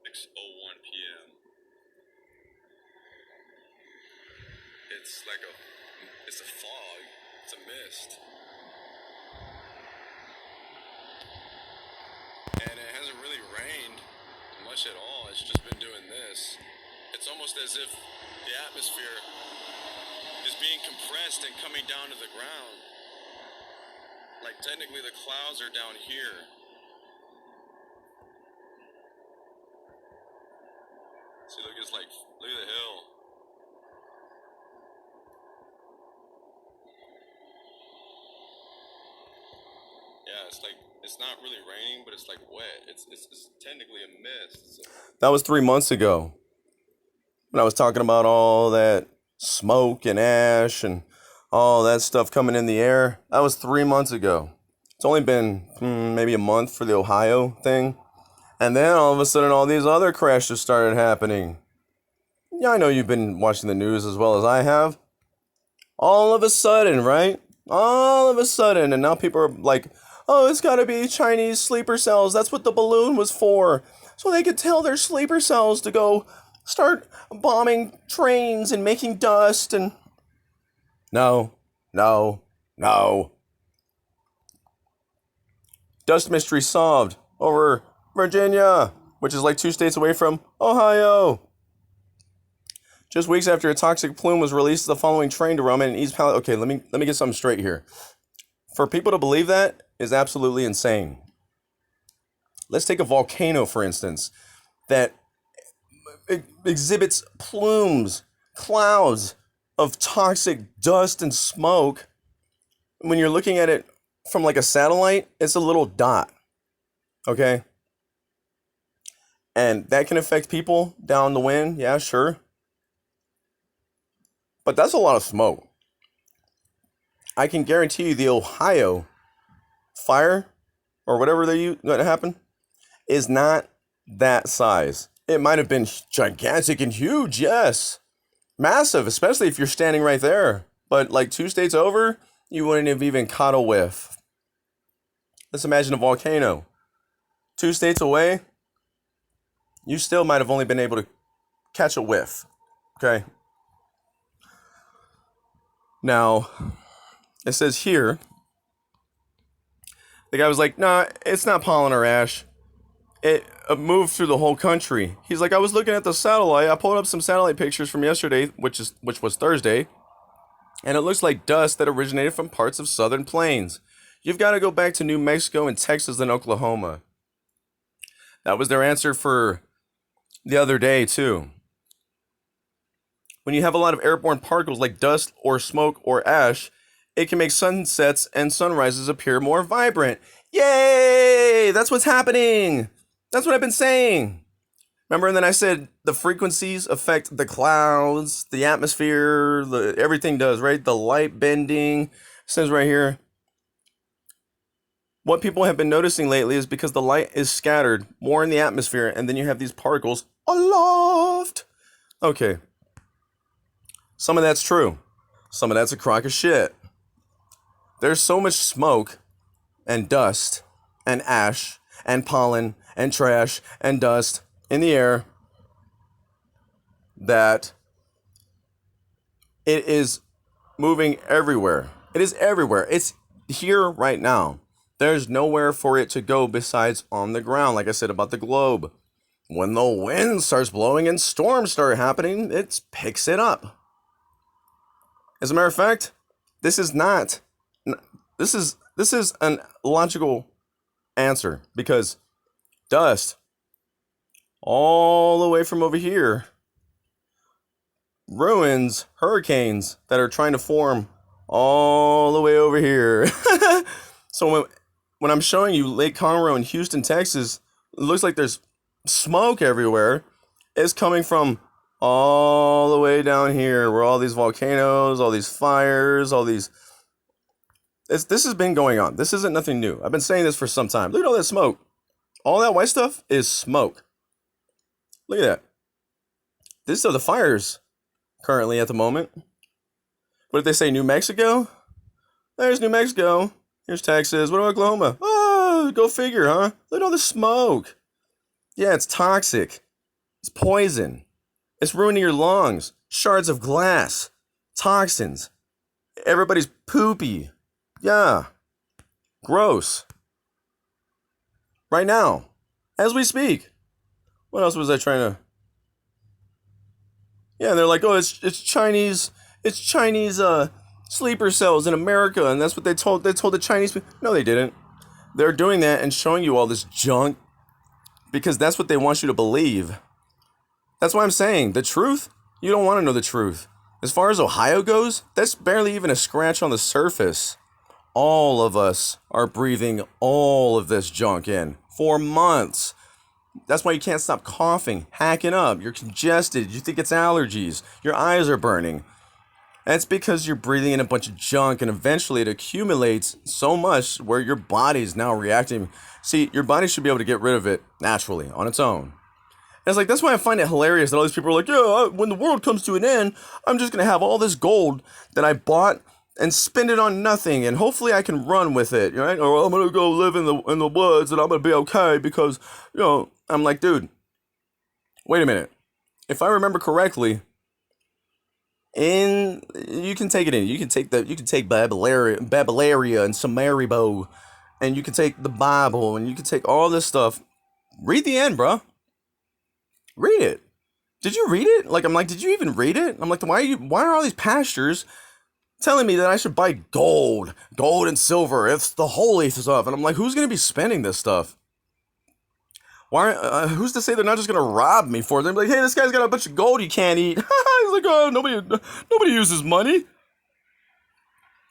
6:01 p.m. It's like it's a fog. It's a mist, and it hasn't really rained much at all. It's just been doing this. It's almost as if the atmosphere is being compressed and coming down to the ground. Like technically the clouds are down here. See, look, it's like, look at the hill. Yeah, it's like, it's not really raining, but it's like wet. It's technically a mist. So. That was 3 months ago when I was talking about all that smoke and ash and all that stuff coming in the air. That was 3 months ago. It's only been maybe a month for the Ohio thing. And then all of a sudden all these other crashes started happening. Yeah, I know you've been watching the news as well as I have. All of a sudden, right? All of a sudden. And now people are like, oh, it's got to be Chinese sleeper cells. That's what the balloon was for. So they could tell their sleeper cells to go start bombing trains and making dust and... No. Dust mystery solved over Virginia, which is like 2 states away from Ohio. Just weeks after a toxic plume was released, the following train derailment in East Palestine. Okay, let me get something straight here. For people to believe that is absolutely insane. Let's take a volcano, for instance, that exhibits plumes, clouds of toxic dust and smoke. When you're looking at it from like a satellite, it's a little dot. Okay? And that can affect people down the wind. Yeah, sure. But that's a lot of smoke. I can guarantee you the Ohio fire or whatever that happened is not that size. It might have been gigantic and huge, yes. Massive, especially if you're standing right there. But like 2 states over, you wouldn't have even caught a whiff. Let's imagine a volcano. 2 states away, you still might have only been able to catch a whiff. Okay? Now, it says here, the guy was like, nah, it's not pollen or ash. It moved through the whole country. He's like, I was looking at the satellite. I pulled up some satellite pictures from yesterday, which was Thursday, and it looks like dust that originated from parts of southern plains. You've got to go back to New Mexico and Texas and Oklahoma. That was their answer for the other day, too. When you have a lot of airborne particles like dust or smoke or ash, it can make sunsets and sunrises appear more vibrant. Yay! That's what's happening. That's what I've been saying. Remember, and then I said the frequencies affect the clouds, the atmosphere, everything does, right? The light bending. It says right here. What people have been noticing lately is because the light is scattered more in the atmosphere, and then you have these particles aloft. Okay. Some of that's true. Some of that's a crock of shit. There's so much smoke and dust and ash and pollen and trash and dust in the air that it is moving everywhere. It is everywhere. It's here right now. There's nowhere for it to go besides on the ground, like I said about the globe. When the wind starts blowing and storms start happening, it picks it up. As a matter of fact, this is an logical answer, because dust all the way from over here ruins hurricanes that are trying to form all the way over here. So when I'm showing you Lake Conroe in Houston, Texas, it looks like there's smoke everywhere. It's coming from all the way down here where all these volcanoes, all these fires, this has been going on. This isn't nothing new. I've been saying this for some time. Look at all that smoke. All that white stuff is smoke. Look at that. These are the fires currently at the moment. What if they say New Mexico? There's New Mexico. Here's Texas. What about Oklahoma? Oh, go figure, huh? Look at all the smoke. Yeah, it's toxic. It's poison. It's ruining your lungs. Shards of glass. Toxins. Everybody's poopy. Yeah. Gross. Right now. As we speak. What else was I trying to... Yeah, and they're like, oh, it's Chinese sleeper cells in America, and that's what they told the Chinese people. No, they didn't. They're doing that and showing you all this junk because that's what they want you to believe. That's why I'm saying the truth, you don't want to know the truth. As far as Ohio goes, that's barely even a scratch on the surface. All of us are breathing all of this junk in for months. That's why you can't stop coughing, hacking up. You're congested. You think it's allergies. Your eyes are burning. That's because you're breathing in a bunch of junk, and eventually it accumulates so much where your body's now reacting. See, your body should be able to get rid of it naturally on its own. And it's like, that's why I find it hilarious that all these people are like, yeah, when the world comes to an end, I'm just going to have all this gold that I bought and spend it on nothing, and hopefully I can run with it, right? Or I'm going to go live in the woods and I'm going to be okay because, I'm like, dude, wait a minute. If I remember correctly, you can take it in. You can take Babylaria and Samaribo, and you can take the Bible, and you can take all this stuff. Read the end, bro. Read it. Did you read it? I'm like, did you even read it? I'm like, why are all these pastors telling me that I should buy gold and silver? It's the holy stuff. And I'm like, who's going to be spending this stuff? Why? Who's to say they're not just gonna rob me for it? They're like, hey, this guy's got a bunch of gold you can't eat. He's like, oh, nobody uses money.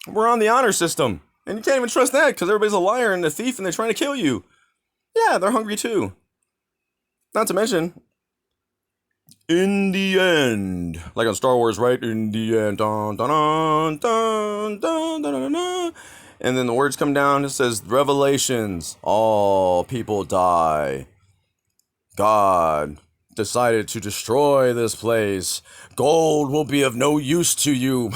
We're on the honor system, and you can't even trust that because everybody's a liar and a thief, and they're trying to kill you. Yeah, they're hungry too. Not to mention, in the end, like on Star Wars, right? In the end, dun dun dun dun dun dun dun dun. And then the words come down. It says, Revelations, all people die. God decided to destroy this place. Gold will be of no use to you.